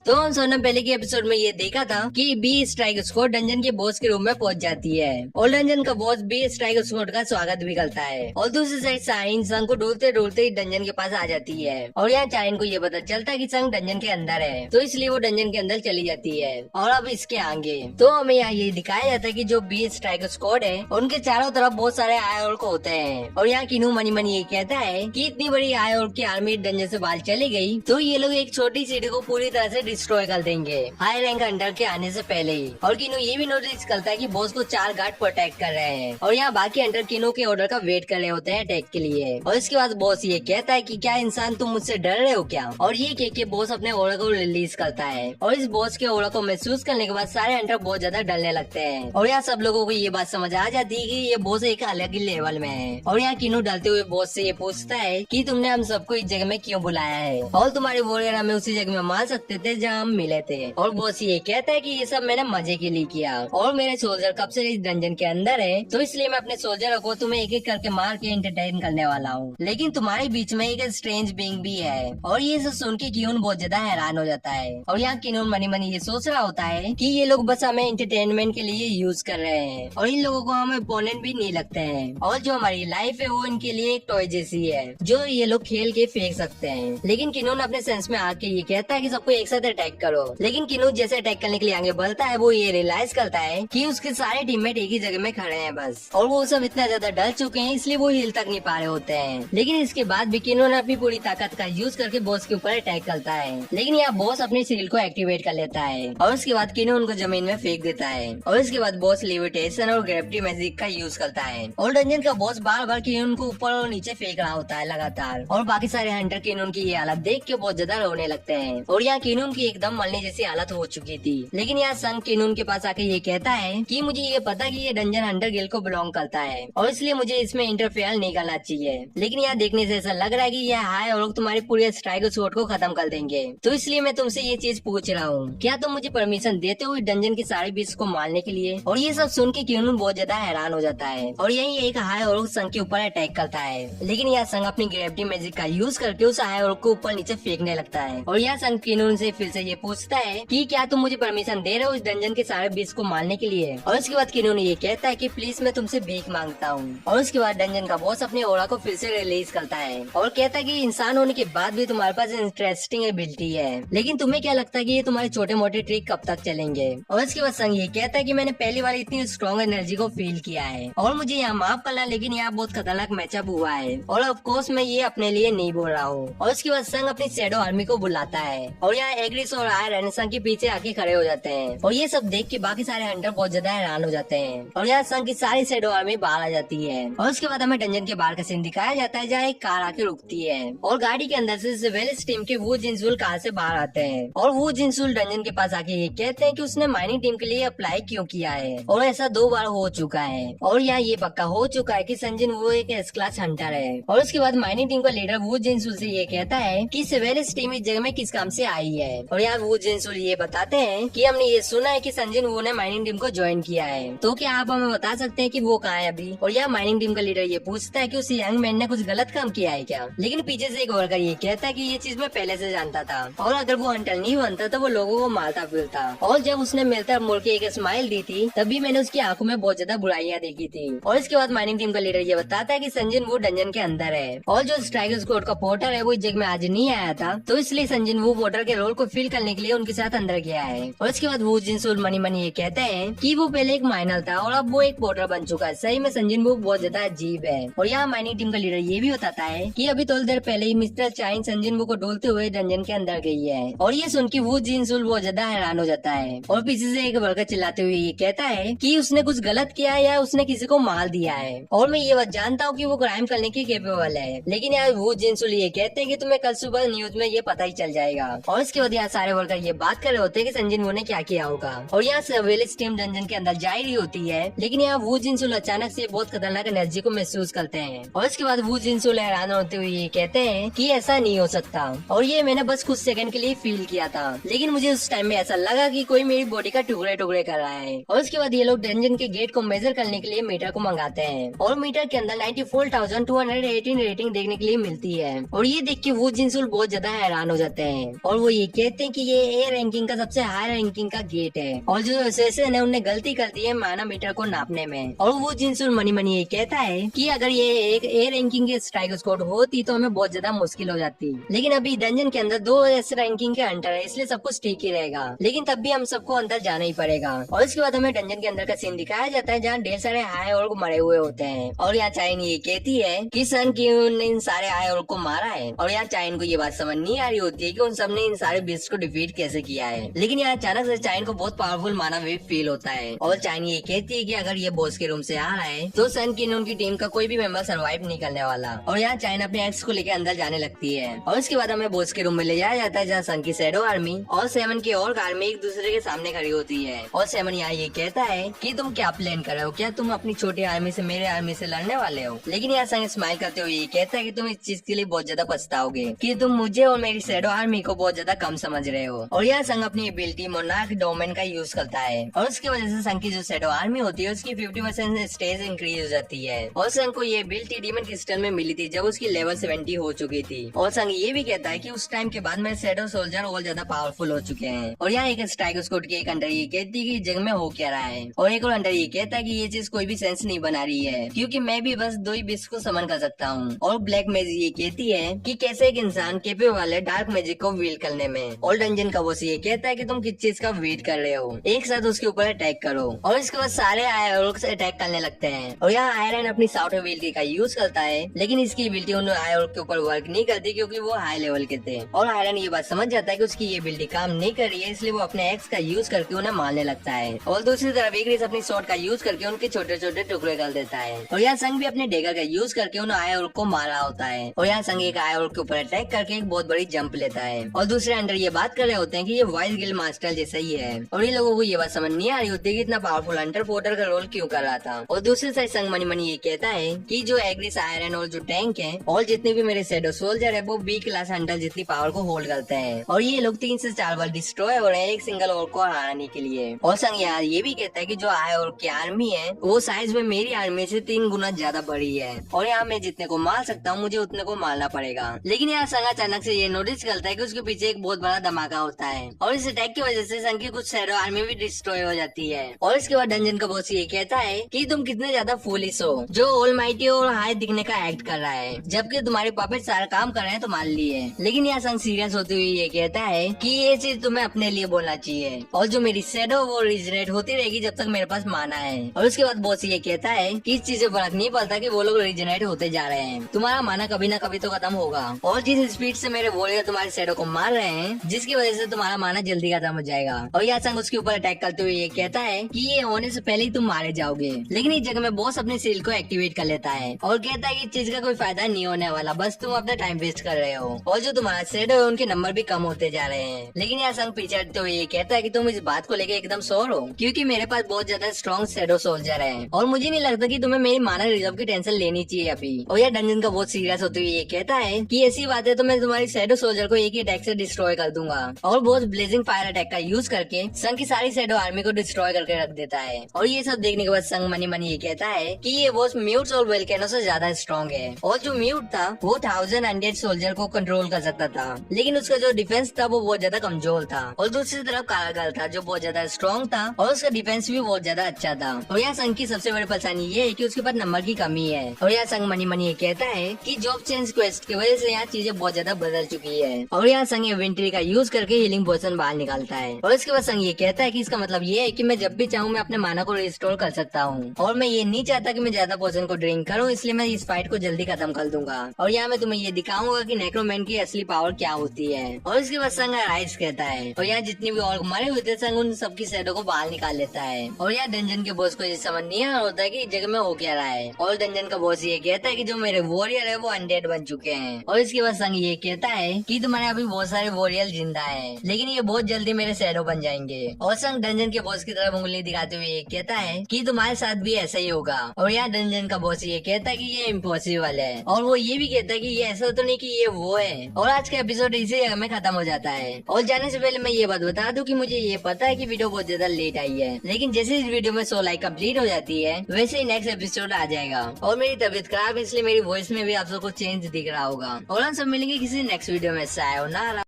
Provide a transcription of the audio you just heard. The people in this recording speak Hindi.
तो हम सबने पहले के एपिसोड में ये देखा था कि बी स्ट्राइक स्क्वाड डंजन के बॉस के रूम में पहुंच जाती है और डंजन का बॉस बी स्ट्राइक स्क्वाड का स्वागत भी करता है। और दूसरी साइड साइन संग को ढूंढते ढूंढते ही डंजन के पास आ जाती है और यहाँ चाइन को ये पता चलता है कि संग डंजन के अंदर है, तो इसलिए वो डंजन के अंदर चली जाती है। और अब इसके आगे तो हमें यहाँ ये दिखाया जाता है कि जो बी स्ट्राइक स्क्वाड है उनके चारों तरफ बहुत सारे आई ऑर्क होते हैं। और यहाँ किनू मनी मनी ये कहता है कि इतनी बड़ी आई ऑर्क की आर्मी डंजन से बाहर चली गई तो ये लोग एक छोटी सिटी को पूरी तरह से डिस्ट्रॉय कर देंगे हाई रैंक हंटर के आने से पहले ही। और किनू ये भी नोटिस करता है कि बॉस को 4 गार्ड प्रोटेक्ट कर रहे हैं और यहाँ बाकी हंटर किनू के ऑर्डर का वेट कर रहे होते हैं अटैक के लिए। और इसके बाद बॉस ये कहता है कि क्या इंसान तुम मुझसे डर रहे हो क्या, और ये कह के बॉस अपने ऑर्डर को रिलीज करता है। और इस बॉस के ऑर्डर को महसूस करने के बाद सारे हंटर बहुत ज्यादा डरने लगते हैं और यहाँ सब लोगों को ये बात समझ आ जाती है कि ये बॉस एक अलग ही लेवल में है। और यहाँ किनू डरते हुए बॉस से ये पूछता है कि तुमने हम सबको इस जगह में क्यों बुलाया है और तुम्हारे वॉरियर हमें उसी जगह में मार सकते थे जहाँ हम मिले थे। और बॉस ये कहता है कि ये सब मैंने मजे के लिए किया और मेरे सोल्जर कब से इस डंजन के अंदर है, तो इसलिए मैं अपने सोल्जर को तुम्हें एक एक करके मार के एंटरटेन करने वाला हूँ। लेकिन तुम्हारे बीच में एक स्ट्रेंज बीइंग भी है। और ये सब सुन के कियून बहुत ज्यादा हैरान हो जाता है और यहाँ कियून मनी मनी ये सोच रहा होता है कि ये लोग बस हमें एंटरटेनमेंट के लिए यूज कर रहे हैं और इन लोगों को हमें ओपोनेंट भी नहीं लगते हैं और जो हमारी लाइफ है वो इनके लिए एक टॉय जैसी है जो ये लोग खेल के फेंक सकते हैं। लेकिन किनून अपने सेंस में आके ये कहता है कि सबको एक साथ अटैक करो। लेकिन किनून जैसे अटैक करने के लिए आगे बढ़ता है वो ये रियलाइज करता है कि उसके सारे टीममेट एक ही जगह में खड़े हैं बस, और वो सब इतना ज्यादा डर चुके हैं इसलिए वो हिल तक नहीं पा रहे होते हैं। लेकिन इसके बाद भी किनून अपनी पूरी ताकत का यूज करके बॉस के ऊपर अटैक करता है। लेकिन यहाँ बॉस अपनी शील्ड को एक्टिवेट कर लेता है और उसके बाद किनून उनको जमीन में फेंक देता है। और इसके बाद बॉस लेविटेशन और ग्रेविटी मैजिक का यूज करता है और डंजन का बॉस बार बार किनून को ऊपर और नीचे फेंक रहा होता है लगातार। और बाकी सारे हंटर किनून की ये हालत देख के बहुत ज्यादा रोने लगते हैं और यहाँ किनून की एकदम मरने जैसी हालत हो चुकी थी। लेकिन यहाँ संग किनून के पास आके ये कहता है कि मुझे ये पता कि ये डंजन हंटर गिल्ड को बिलोंग करता है और इसलिए मुझे इसमें इंटरफेयर नहीं करना चाहिए। लेकिन यहाँ देखने से ऐसा लग रहा है कि यह हाई और लोग तुम्हारे पूरे स्ट्राइक स्वॉर्ड को खत्म कर देंगे, तो इसलिए मैं तुमसे ये चीज पूछ रहा हूँ, क्या तुम मुझे परमिशन देते हो डंजन के सारे बीस को मारने के लिए। और ये सब सुन के किनून बहुत ज्यादा हैरान हो जाता है और यही एक हाई और संग के ऊपर अटैक करता है। लेकिन यह संग अपनी ग्रेविटी मैजिक का यूज करके उस हाई और को ऊपर नीचे फेंकने लगता है और यह संग किनून से फिर से ये पूछता है कि क्या तुम मुझे परमिशन दे रहे हो इस डंजन के सारे बीस को मारने के लिए। और उसके बाद किनून ये कहता है कि प्लीज मैं तुमसे भीख मांगता हूँ। और उसके बाद डंजन का बॉस अपने ओरा को फिर से रिलीज करता है और कहता है कि इंसान होने के बाद भी तुम्हारे पास इंटरेस्टिंग एबिलिटी है, लेकिन तुम्हें क्या लगता है कि ये तुम्हारे छोटे मोटे ट्रिक कब तक चलेंगे। और उसके बाद संग ये कहता है कि मैंने पहली बार इतनी स्ट्रॉन्ग एनर्जी को फील किया है और मुझे यहाँ माफ करना, लेकिन यहाँ बहुत खतरनाक मैचअप हुआ है और ऑफ कोर्स मैं ये अपने लिए नहीं बोल रहा हूँ। और उसके बाद संग अपनी शैडो आर्मी को बुलाता है और यहाँ एग्रिस और आयरन संग के पीछे आके खड़े हो जाते हैं और ये सब देख के बाकी सारे हंटर बहुत ज्यादा हैरान हो जाते हैं और यहाँ संग की सारी शैडो आर्मी बाहर आ जाती है। और उसके बाद हमें डंजन के बाहर का सीन दिखाया जाता है जहाँ एक कार आके रुकती है और गाड़ी के अंदर से सिविलियंस टीम के वो जिंसुल कार से बाहर आते हैं और वो जिंसुल डंजन के पास आके ये कहते हैं कि उसने माइनिंग टीम के लिए अप्लाई क्यों किया है और ऐसा 2 बार हो चुका है और यहाँ ये पक्का हो चुका है कि संजिन वो एक एस क्लास हंटर है। और उसके बाद माइनिंग टीम का लीडर वो जिंसुल से ये कहता है कि सिविलियंस टीम इस जगह में किस काम से आई है। और यहाँ वो जिंसुल ये बताते हैं कि हमने ये सुना है कि संजिन वो ने माइनिंग टीम को ज्वाइन किया है, तो क्या आप हमें बता सकते हैं कि वो कहाँ है अभी। और यहाँ माइनिंग टीम का लीडर ये पूछता है कि उस यंग मैन ने कुछ गलत काम किया है क्या। लेकिन पीछे से एक वर्कर ये कहता है कि ये चीज मैं पहले से जानता था और अगर वो हंटर नहीं बनता तो वो लोगों को मारता फिरता। और जब उसने मिलता मुड़ के एक स्माइल दी थी तभी मैंने उसकी आंखों में बहुत ज्यादा बुराइयां देखी थी। और इसके बाद माइनिंग टीम का लीडर ये बताता है कि संजिन वो डंजन के अंदर है और जो स्ट्राइक स्क्वाड का पोर्टर है वो इस जगह में आज नहीं आया था, तो इसलिए संजिन वो पोर्टर के रोल को फिल करने के लिए उनके साथ अंदर गया है। और इसके बाद वो जिंसुल मनी मनी ये कहते हैं कि वो पहले एक माइनर था और अब वो एक पोर्टर बन चुका है। सही में संजिन वो बहुत ज्यादा अजीब है। और यहाँ माइनिंग टीम का लीडर ये भी बताता है कि अभी थोड़ी देर पहले ही मिस्टर चाइन संजिन वो को डोलते हुए डंजन के अंदर गई है। और ये सुन के वो जिंसुल बहुत ज्यादा हैरान हो जाता है और पीछे से एक वर्कर चिल्लाते हुए ये कहता है कि उसने कुछ गलत किया है या उसने किसी को मार दिया है और मैं ये बात जानता हूँ कि वो क्राइम करने की केपेबल है। लेकिन यार वो जिंसुल ये कहते हैं कि तुम्हें कल सुबह न्यूज में ये पता ही चल जाएगा। और इसके बाद यहाँ सारे वर्कर ये बात कर रहे होते हैं कि संजिन वो ने क्या किया होगा। और यहाँ सर्वेलेंस टीम डंजन के अंदर जा रही होती है, लेकिन यहाँ वो जिंसुल अचानक से बहुत खतरनाक एनर्जी को महसूस करते हैं। और इसके बाद वो जिंसुल हैरान होते हुए ये कहते हैं कि ऐसा नहीं हो सकता और ये मैंने बस कुछ सेकंड के लिए फील किया था, लेकिन मुझे उस टाइम में ऐसा लगा कि कोई मेरी बॉडी का टुकड़े टुकड़े कर रहा है। और उसके बाद ये लोग डंजन के गेट को मेजर करने के लिए मीटर को मंगाते हैं और मीटर के अंदर 94,218 रेटिंग देखने के लिए मिलती है। और ये देख के वो जिंसुल बहुत ज्यादा हैरान हो जाते हैं और वो ये कहते कहते हैं कि ये ए रैंकिंग का सबसे हाई रैंकिंग का गेट है और जो एसोसिएशन है उन्होंने गलती कर दी है मानामीटर को नापने में। और वो जिनसुन मनी मनी ये कहता है कि अगर ये एक ए रैंकिंग के स्ट्राइक स्क्वाड होती तो हमें बहुत ज्यादा मुश्किल हो जाती, लेकिन अभी डंजन के अंदर 2 एस रैंकिंग के अंडर है, इसलिए सब कुछ ठीक ही रहेगा, लेकिन तब भी हम सबको अंदर जाना ही पड़ेगा। और इसके बाद हमें डंजन के अंदर का सीन दिखाया जाता है जहाँ ढेर सारे हाई और मरे हुए होते हैं। और यहाँ चाइन ये कहती है कि सन क्यून ने इन सारे हाई और को मारा है। और यहाँ चाइन को ये बात समझ नहीं आ रही होती है कि उन सब ने इन सारे बीस्ट को डिफीट कैसे किया है, लेकिन यहाँ अचानक से चाइन को बहुत पावरफुल माना हुआ फील होता है। और चाइन ये कहती है कि अगर ये बॉस के रूम से आ रहा है तो सन क्यून की टीम का कोई भी मेंबर सर्वाइव नहीं करने वाला। और यहाँ चाइन अपने एक्स को लेकर अंदर जाने लगती है और उसके बाद हमें बॉस के रूम में ले जाया जाता है जहाँ सन की शैडो आर्मी और सेवन की और आर्मी एक दूसरे के सामने खड़ी होती है। और सेवन यहाँ ये कहता है कि तुम क्या प्लान कर रहे हो, क्या तुम अपनी छोटी आर्मी से मेरे आर्मी से लड़ने वाले हो। लेकिन यहाँ सन स्माइल करते हुए ये कहता है कि तुम इस चीज के लिए बहुत ज्यादा पछताओगे कि तुम मुझे और मेरी शैडो आर्मी को बहुत ज्यादा कम समझ रहे हो। और यहाँ संग अपनी एबिलिटी मोनार्क डोमेन का यूज करता है और उसकी वजह से संग की जो शैडो आर्मी होती है उसकी 50% स्टेज इंक्रीज हो जाती है। और संग को ये एबिलिटी डीमन क्रिस्टल में मिली थी जब उसकी लेवल 70 हो चुकी थी। और संग ये भी कहता है कि उस टाइम के बाद मेरे शैडो सोल्जर और ज्यादा पावरफुल हो चुके हैं। और यहाँ एक स्ट्राइक स्क्वाड की एक अंडर ये कहती है कि जग में हो क्या रहा है, और एक और अंडर ये कहता है कि ये चीज कोई भी सेंस नहीं बना रही है क्योंकि मैं भी बस 2 ही बिस्ट को समन कर सकता हूँ। और ब्लैक मैजिक ये कहती है कि कैसे एक इंसान केपेबल है डार्क मैजिक को व्हील करने में। और डंजन का बॉस ये कहता है कि तुम किस चीज का वेट कर रहे हो, एक साथ उसके ऊपर अटैक करो। और इसके बाद सारे आयरन अटैक करने लगते हैं। और यहाँ आयरन अपनी साउथ एबिलिटी का यूज करता है, लेकिन इसकी एबिलिटी उन आयरन के ऊपर वर्क नहीं करती क्योंकि वो हाई लेवल के थे। और आयरन ये बात समझ जाता है कि उसकी ये एबिलिटी काम नहीं कर रही है, इसलिए वो अपने एक्स का यूज करके उन्हें मारने लगता है। और दूसरी तरफ एक अपनी शॉट का यूज करके उनके छोटे छोटे टुकड़े कर देता है। और यहाँ संग भी अपने डेगर का यूज करके उन आयरन को मारा होता है। और यहाँ संग एक आयरन के ऊपर अटैक करके एक बहुत बड़ी जंप लेता है। और दूसरे अंडर ये बात कर रहे होते हैं कि ये वाइज गिल्ड मास्टर जैसा ही है। और ये लोगों को ये बात समझ नहीं आ रही होती कि इतना पावरफुल अंडर पोर्टर का रोल क्यों कर रहा था। और दूसरी साइड संग मनी मनी ये कहता है कि जो एग्रिस आयरन और जो टैंक है और जितने भी मेरे शैडो सोल्जर है वो बी क्लास अंडर जितनी पावर को होल्ड करते हैं। और ये लोग 3 से 4 बार डिस्ट्रॉय हो रहे हैं एक सिंगल और को हराने के लिए। और संग यार ये भी कहता है कि जो आय और की आर्मी है वो साइज में मेरी आर्मी से 3 गुना ज्यादा बड़ी है। और यहाँ मैं जितने को मार सकता हूँ मुझे उतने को मारना पड़ेगा। लेकिन यहाँ संग अचानक से ये नोटिस करता है कि उसके पीछे एक बहुत बड़ा धमाका होता है और इस अटैक की वजह से संग की कुछ शैडो आर्मी भी डिस्ट्रॉय हो जाती है। और इसके बाद डंजन का बॉस ये कहता है कि तुम कितने ज्यादा फूलिश हो जो ऑलमाइटी और हाई दिखने का एक्ट कर रहा है, जबकि तुम्हारे पपेट सारा काम कर रहे हैं तुम्हारे लिए। लेकिन यहाँ संग सीरियस होते हुए ये कहता है कि ये चीज तुम्हें अपने लिए बोलना चाहिए और जो मेरी शैडो वो रिजनेट होती रहेगी जब तक मेरे पास माना है। और उसके बाद बॉस ये कहता है कि इस चीज से फर्क नहीं पड़ता कि वो लोग रिजनेट होते जा रहे हैं, तुम्हारा माना कभी ना कभी तो खत्म होगा। और जिस स्पीड से मेरे वॉरियर तुम्हारे शैडो को मार रहे हैं जिसकी वजह से तुम्हारा माना जल्दी खत्म हो जाएगा। और यहाँ संग उसके ऊपर अटैक करते हुए ये कहता है कि ये होने से पहले ही तुम मारे जाओगे। लेकिन इस जगह में बॉस अपनी सील को एक्टिवेट कर लेता है और कहता है कि इस चीज का कोई फायदा नहीं होने वाला, बस तुम अपना टाइम वेस्ट कर रहे हो और जो तुम्हारा शैडो है उनके नंबर भी कम होते जा रहे हैं। लेकिन यहाँ संग पीछे हटते हुए ये कहता है कि तुम इस बात को लेकर एकदम श्योर हो क्योंकि मेरे पास बहुत ज्यादा स्ट्रॉन्ग शैडो सोल्जर है और मुझे नहीं लगता कि तुम्हें मेरी माना रिजर्व की टेंशन लेनी चाहिए अभी। और यह डंजन का बहुत सीरियस होते हुए ये कहता है कि ऐसी बात है तो मैं तुम्हारी शैडो सोल्जर को एक ही अटैक से डिस्ट्रॉय कर दूंगा। और बहुत ब्लेजिंग फायर अटैक का यूज करके संग की सारी शैडो आर्मी को डिस्ट्रॉय करके रख देता है। और ये सब देखने के बाद संग मनी मनी ये कहता है कि ये बॉस म्यूट्स और वोल्केनो से ज्यादा स्ट्रॉन्ग है और जो म्यूट था वो 1000 अनडेड सोल्जर को कंट्रोल कर सकता था, लेकिन उसका जो डिफेंस था वो बहुत ज्यादा कमजोर था। और दूसरी तरफ कारागल था जो बहुत ज्यादा स्ट्रॉन्ग था और उसका डिफेंस भी बहुत ज्यादा अच्छा था। और यहाँ संग की सबसे बड़ी परेशानी ये है कि उसके पास नंबर की कमी है। और यहाँ संग मनी मनी ये कहता है कि जॉब चेंज क्वेस्ट की वजह से यहाँ चीजें बहुत ज्यादा बदल चुकी है। और यहाँ संग इन्वेंटरी का यूज करके हीलिंग पोशन बाहर निकालता है। और इसके बाद संग ये कहता है कि इसका मतलब ये है कि मैं जब भी चाहूँ मैं अपने माना को रिस्टोर कर सकता हूँ और मैं ये नहीं चाहता कि मैं ज्यादा पोशन को ड्रिंक करूँ, इसलिए मैं इस फाइट को जल्दी खत्म कर दूंगा। और यहाँ मैं तुम्हें ये दिखाऊंगा कि नेक्रोमैन की असली पावर क्या होती है। और इसके बाद संग राइज कहता है और यहाँ जितने भी और मरे हुए थे संग उन सबकी शैडो को बाहर निकाल लेता है। और यहाँ डंजन के बॉस को ये समझ नहीं आ रहा होता है कि इस जगह में हो क्या रहा है। और डंजन का बॉस ये कहता है कि जो मेरे वॉरियर है वो अनडेड बन चुके हैं। और इसके बाद संग ये कहता है कि तुम्हारे अभी बहुत सारे वॉरियर जिंदा है लेकिन ये बहुत जल्दी मेरे शैडो बन जाएंगे। और संग डंजन के बॉस की तरफ उंगली दिखाते हुए ये कहता है कि तुम्हारे साथ भी ऐसा ही होगा। और यहाँ डंजन का बॉस ये कहता है कि ये इम्पॉसिबल है और वो ये भी कहता है कि ये ऐसा तो नहीं कि ये वो है। और आज का एपिसोड इसी जगह में खत्म हो जाता है। और जाने से पहले मैं ये बात बता दूं कि मुझे ये पता है कि वीडियो बहुत ज्यादा लेट आई है, लेकिन जैसे इस वीडियो में 100 लाइक कंप्लीट हो जाती है वैसे ही नेक्स्ट एपिसोड आ जाएगा। और मेरी तबीयत खराब है इसलिए मेरी वॉइस में भी आप सबको चेंज दिख रहा होगा। और हम सब मिलेंगे किसी नेक्स्ट वीडियो में। सायोनारा।